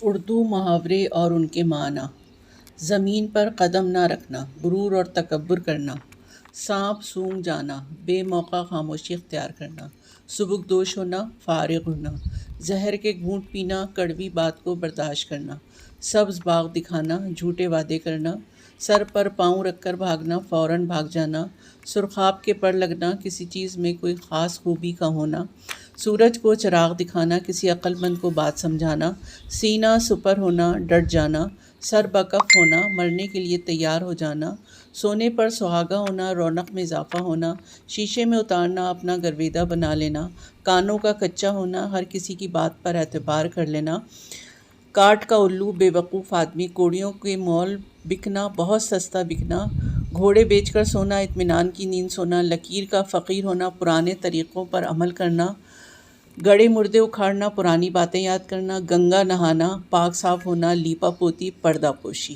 اردو محاورے اور ان کے معنی۔ زمین پر قدم نہ رکھنا، غرور اور تکبر کرنا، سانپ سونگھ جانا، بے موقع خاموشی اختیار کرنا، سبکدوش ہونا، فارغ ہونا، زہر کے گھونٹ پینا، کڑوی بات کو برداشت کرنا، سبز باغ دکھانا، جھوٹے وعدے کرنا، سر پر پاؤں رکھ کر بھاگنا، فوراً بھاگ جانا، سرخاب کے پڑ لگنا، کسی چیز میں کوئی خاص خوبی کا ہونا، سورج کو چراغ دکھانا، کسی عقل مند کو بات سمجھانا، سینہ سپر ہونا، ڈٹ جانا، سر بکف ہونا، مرنے کے لیے تیار ہو جانا، سونے پر سہاگا ہونا، رونق میں اضافہ ہونا، شیشے میں اتارنا، اپنا گرویدہ بنا لینا، کانوں کا کچا ہونا، ہر کسی کی بات پر اعتبار کر لینا، کاٹ کا الو، بے وقوف آدمی، کوڑیوں کے مول بکنا، بہت سستا بکنا، گھوڑے بیچ کر سونا، اطمینان کی نیند سونا، لکیر کا فقیر ہونا، پرانے طریقوں پر عمل کرنا، گڑے مردے اکھاڑنا، پرانی باتیں یاد کرنا، گنگا نہانا، پاک صاف ہونا، لیپا پوتی، پردہ پوشی۔